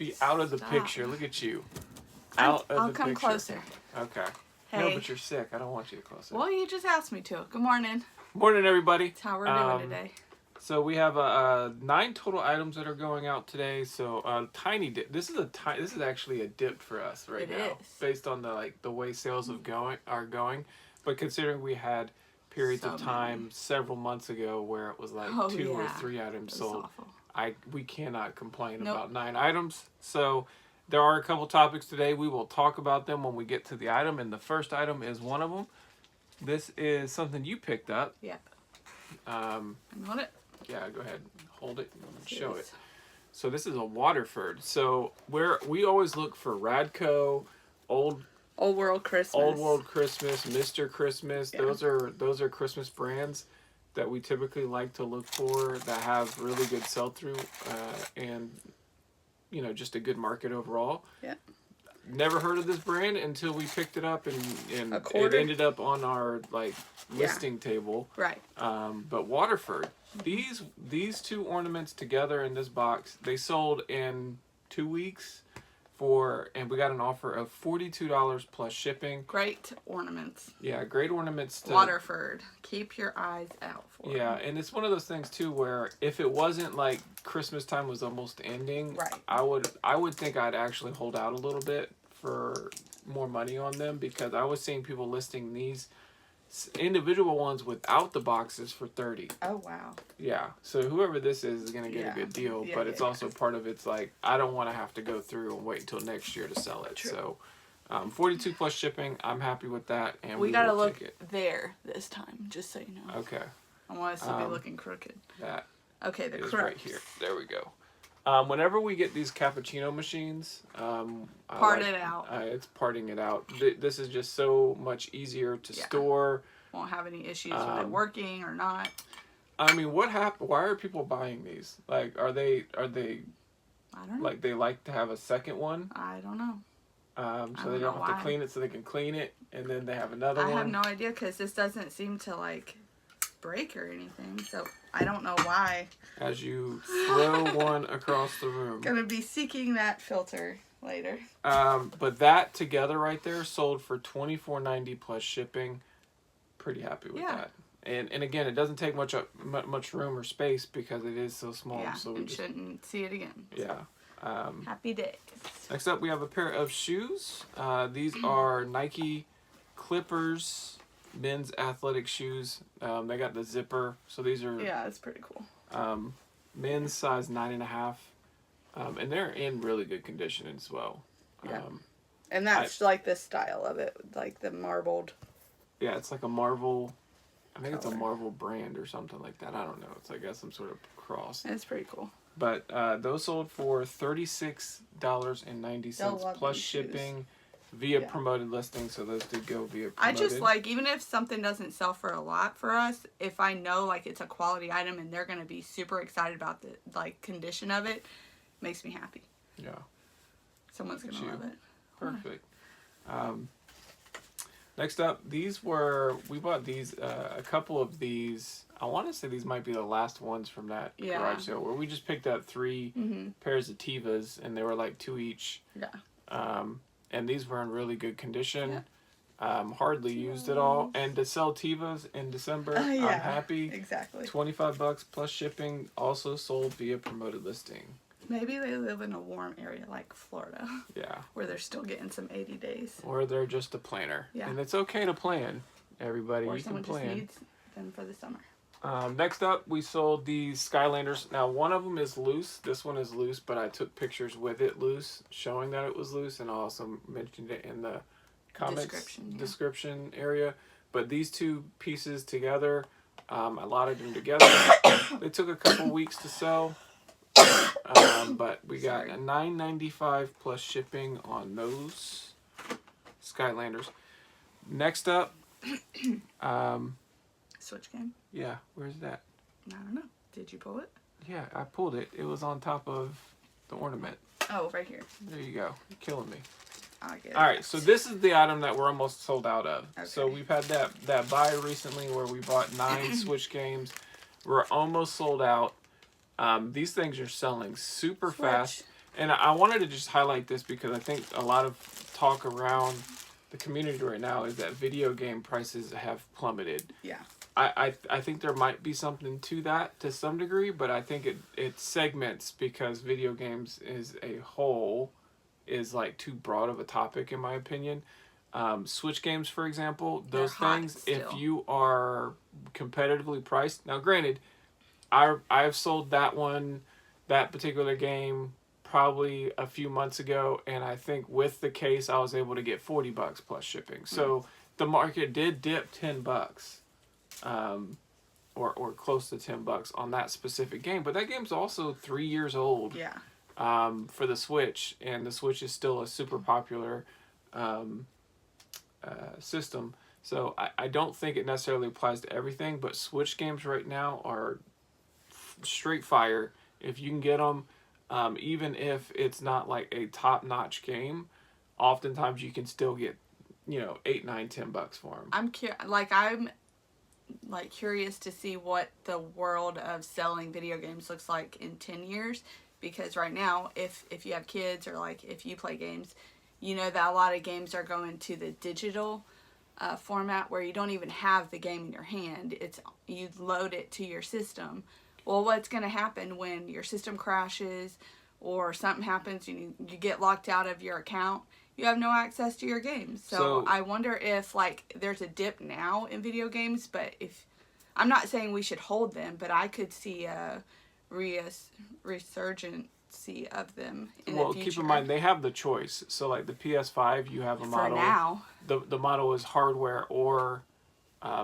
be out of the Stop. picture. Look at you. I'll Out of the come picture. closer. Okay. Hey. No, but you're sick. I don't want you closer. Well, you just asked me to. Good morning. Morning, everybody. That's how we're doing today. So we have 9 total items that are going out today. So tiny dip. This is actually a dip for us right now, based on the way sales are going. But considering we had periods of time several months ago where it was like 2 or 3 items sold, we cannot complain about 9 items. So there are a couple topics today. We will talk about them when we get to the item, and the first item is one of them. This is something you picked up. Yeah. I'm on it. Yeah, go ahead. Hold it and show it. So this is a Waterford. So we always look for Radco, Old World Christmas, Mr. Christmas. Yeah. Those are Christmas brands that we typically like to look for that have really good sell-through and just a good market overall. Yeah. Never heard of this brand until we picked it up and it ended up on our listing table. Right. But Waterford, these 2 ornaments together in this box, they sold in 2 weeks and we got an offer of $42 plus shipping. Great ornaments. Yeah, great ornaments. Waterford, keep your eyes out for. Yeah, and it's one of those things too where if it wasn't like Christmas time was almost ending, right, I would think I'd actually hold out a little bit for more money on them, because I was seeing people listing these individual ones without the boxes for $30. Oh wow. Yeah, so whoever this is going to get a good deal, but it's also part of it's like I don't want to have to go through and wait until next year to sell it. True. So 42 plus shipping, I'm happy with that, and we gotta look there this time, just so you know. Okay. I want us to be looking crooked. That okay, the is crooks. right here. There we go. Whenever we get these cappuccino machines, it's parting it out. This is just so much easier to store. Won't have any issues with it working or not. I mean, what happened? Why are people buying these? Like, are they? I don't know. Like, they like to have a second one? I don't know. So they don't have to clean it, so they can clean it, and then they have another one. I have no idea, because this doesn't seem to break or anything, so I don't know why. As you throw one across the room. Gonna be seeking that filter later. But that together right there sold for $24.90 plus shipping. Pretty happy with that. And again, it doesn't take much room or space because it is so small. Yeah, so we shouldn't see it again. Yeah. Happy days. Next up, we have a pair of shoes. These are Nike Clippers men's athletic shoes. They got the zipper, so these are it's pretty cool. Men's size 9.5, and they're in really good condition as well. Yeah, and that's like the style of it, like the marbled. Yeah, it's like a Marvel. I think it's a Marvel brand or something like that. I don't know. It's some sort of cross. It's pretty cool. But those sold for $36.90 plus shipping. Via promoted listing, so those did go via promoted. I just even if something doesn't sell for a lot for us, if I know it's a quality item and they're going to be super excited about the condition of it, makes me happy. Yeah. Someone's going to love it. Perfect. Next up, we bought these, a couple of these. I want to say these might be the last ones from that garage sale where we just picked up 3 pairs of Tevas, and they were like 2 each. Yeah. And these were in really good condition. Yeah. Hardly used at all. And to sell Tevas in December, I'm happy. Exactly. $25 plus shipping. Also sold via promoted listing. Maybe they live in a warm area like Florida. Yeah. Where they're still getting some 80 days. Or they're just a planner. Yeah. And it's okay to plan, everybody. Or you can plan. Just needs them for the summer. Next up, we sold these Skylanders. Now, one of them is loose. This one is loose, but I took pictures with it loose, showing that it was loose, and I also mentioned it in the comments description area. But these 2 pieces together, I allotted them together. They took a couple weeks to sell, but we got a $9.95 plus shipping on those Skylanders. Next up, Switch game? Yeah, where's that? I don't know. Did you pull it? Yeah, I pulled it. It was on top of the ornament. Oh, right here. There you go. You're killing me. I get it. All right, so this is the item that we're almost sold out of. Okay. So we've had that buy recently where we bought 9 Switch games. We're almost sold out. These things are selling super fast. And I wanted to just highlight this because I think a lot of talk around the community right now is that video game prices have plummeted. Yeah. I think there might be something to that to some degree, but I think it segments because video games as a whole is like too broad of a topic in my opinion. Switch games, for example, those things, if you are competitively priced, now granted, I've sold that particular game probably a few months ago, and I think with the case I was able to get $40 plus shipping. So the market did dip $10, or close to $10 on that specific game. But that game's also 3 years old. Yeah. For the Switch, and the Switch is still a super popular system. So I don't think it necessarily applies to everything, but Switch games right now are straight fire. If you can get them, even if it's not like a top-notch game, oftentimes you can still get, $8, $9, $10 for them. I'm curious to see what the world of selling video games looks like in 10 years, because right now, if you have kids or like if you play games, you know that a lot of games are going to the digital format where you don't even have the game in your hand. You load it to your system. Well, what's going to happen when your system crashes or something happens and you get locked out of your account? You have no access to your games. So I wonder if there's a dip now in video games, but I'm not saying we should hold them, but I could see a resurgency of them in the future. Well, keep in mind they have the choice. So like the PS5, you have a model. For now. The model is hardware or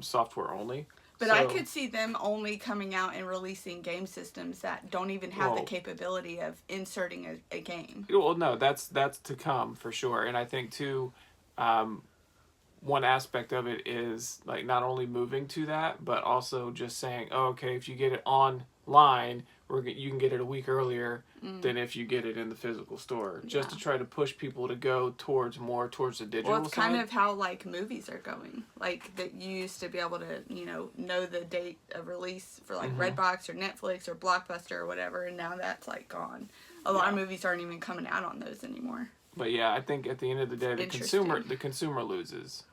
software only. But I could see them only coming out and releasing game systems that don't even have the capability of inserting a game. Well, no, that's to come for sure. And I think too, one aspect of it is like not only moving to that, but also just saying, oh, okay, if you get it online, you can get it a week earlier than if you get it in the physical store, just to try to push people to go towards the digital Well, it's side. kind of how like movies are going. Like that you used to be able to, know the date of release for like Redbox or Netflix or Blockbuster or whatever, and now that's like gone. A lot of movies aren't even coming out on those anymore. But yeah, I think at the end of the day, the consumer loses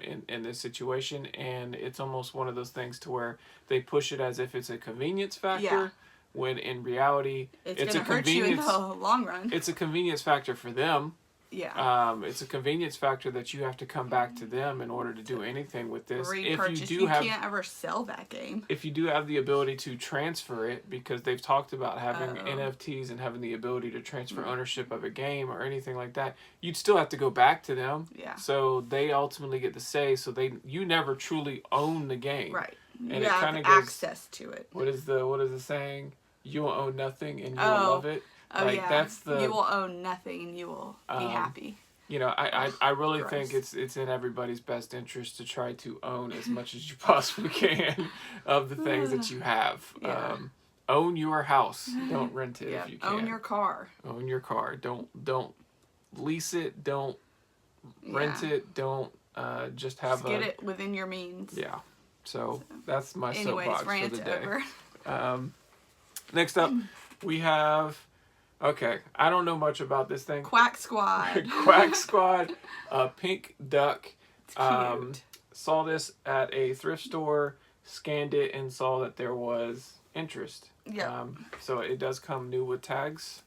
in this situation, and it's almost one of those things to where they push it as if it's a convenience factor. Yeah. When in reality, it's a convenience. You in the long run. It's a convenience factor for them. Yeah. It's a convenience factor that you have to come back to them in order to do anything with this. Repurchase. You can't ever sell that game. If you do have the ability to transfer it, because they've talked about having NFTs and having the ability to transfer ownership of a game or anything like that, you'd still have to go back to them. Yeah. So they ultimately get the say. So you never truly own the game. Right. And you have access to it. What is the saying? You will own nothing and you will love it. Oh, yeah. You will own nothing and you will be happy. I really think it's in everybody's best interest to try to own as much as you possibly can of the things that you have. Yeah. Own your house. Don't rent it if you can. Own your car. Own your car. Don't lease it. Don't rent it. Don't just have get it within your means. Yeah. So that's my soapbox for the day. Over. Next up, we have... Okay, I don't know much about this thing. Quack Squad. Quack Squad, Pink Duck. It's cute. Saw this at a thrift store, scanned it, and saw that there was interest. Yeah. So it does come new with tags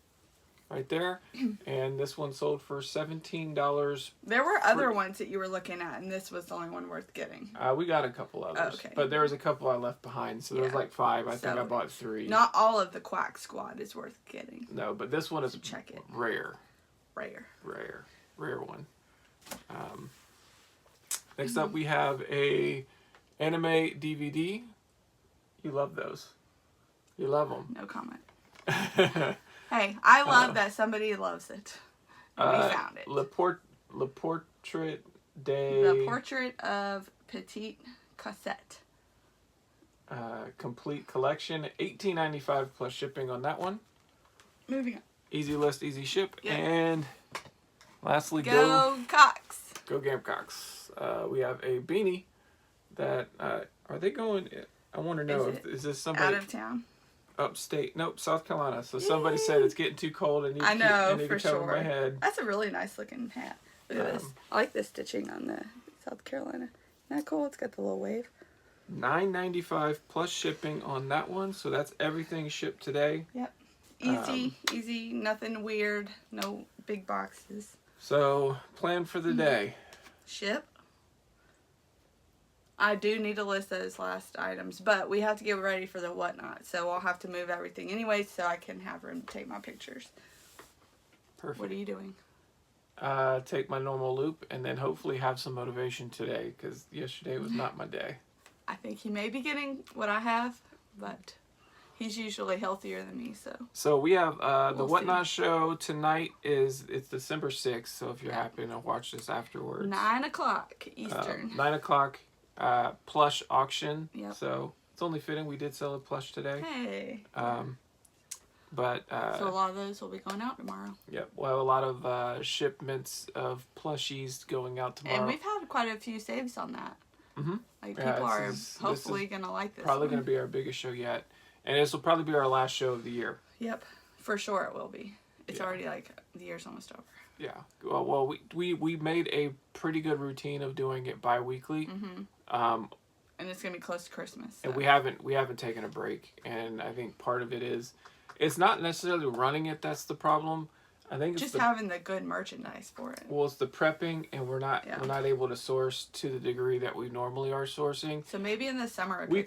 right there. And this one sold for $17. There were other ones that you were looking at, and this was the only one worth getting. We got a couple others. Okay. But there was a couple I left behind, so there was like 5. I think I bought 3. Not all of the Quack Squad is worth getting. No, but this one is rare. Rare one. Next up, we have a anime DVD. You love those. You love them. No comment. Hey, I love that somebody loves it. And we found it. Le Portrait de... The Portrait of Petite Cassette. Complete collection. $18.95 plus shipping on that one. Moving on. Easy list, easy ship. Yep. And lastly, Go Cox. Go Gamecocks. We have a beanie that... are they going... I want to know, is this somebody... Out of town. upstate. Nope, South Carolina. So somebody said it's getting too cold. I need for to cover sure. my head. That's a really nice looking hat. Look at this. I like the stitching on the South Carolina. Isn't that cool? It's got the little wave. $9.95 plus shipping on that one. So that's everything shipped today. Yep. Easy. Nothing weird. No big boxes. So plan for the day. Ship. I do need to list those last items, but we have to get ready for the whatnot. So I'll have to move everything anyway so I can have room to take my pictures. Perfect. What are you doing? Take my normal loop and then hopefully have some motivation today because yesterday was not my day. I think he may be getting what I have, but he's usually healthier than me, so. So we have the Whatnot show tonight. It's December 6th, so if you're happy to watch this afterwards. 9 o'clock Eastern. 9 o'clock plush auction. Yep. So it's only fitting we did sell a plush today. Hey. But so a lot of those will be going out tomorrow. Yep. Well, a lot of shipments of plushies going out tomorrow. And we've had quite a few saves on that. Mm-hmm. Like people are hopefully gonna like this. Probably gonna be our biggest show yet, and this will probably be our last show of the year. Yep, for sure it will be. It's already like the year's almost over. Yeah. Well, we made a pretty good routine of doing it bi-weekly. Mm-hmm. And it's gonna be close to Christmas. So. And we haven't taken a break, and I think part of it is, it's not necessarily running it that's the problem. I think it's just having the good merchandise for it. Well, it's the prepping, and we're not able to source to the degree that we normally are sourcing. So maybe in the summer we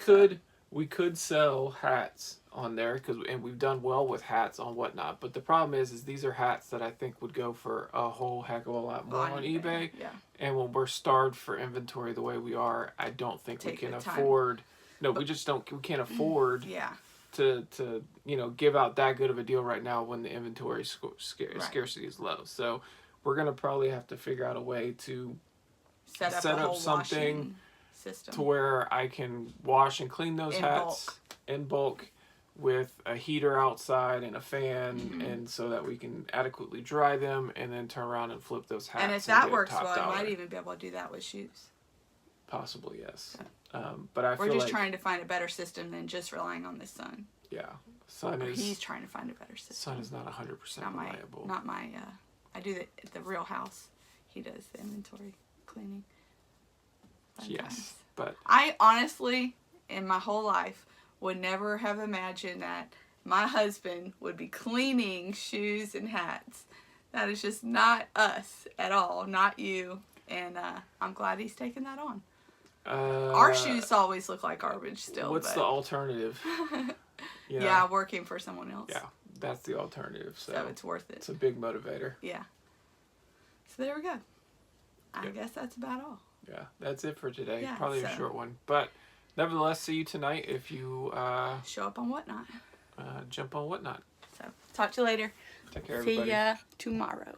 could sell hats on there and we've done well with hats on Whatnot. But the problem is these are hats that I think would go for a whole heck of a lot more on eBay. Yeah. And when we're starved for inventory the way we are, I don't think we can afford. No, we just don't. We can't afford. Yeah. To give out that good of a deal right now when the inventory scarcity is low. So we're gonna probably have to figure out a way to set up something system to where I can wash and clean those hats in bulk with a heater outside and a fan, and so that we can adequately dry them and then turn around and flip those hats. And if that works well, I might even be able to do that with shoes. Possibly, yes. But we're just trying to find a better system than just relying on the sun. Yeah, he's trying to find a better system. Sun is not 100% reliable. Not my. I do the real house. He does the inventory cleaning. Yes, but I honestly, in my whole life, would never have imagined that my husband would be cleaning shoes and hats. That is just not us at all. Not you. And I'm glad he's taken that on. Our shoes always look like garbage still. What's the alternative? Yeah, working for someone else. Yeah, that's the alternative. So it's worth it. It's a big motivator. Yeah. So there we go. I guess that's about all. Yeah, that's it for today. Yeah, probably a short one. But nevertheless, see you tonight if you show up on Whatnot. Jump on Whatnot. So talk to you later. Take care, everybody. See ya tomorrow.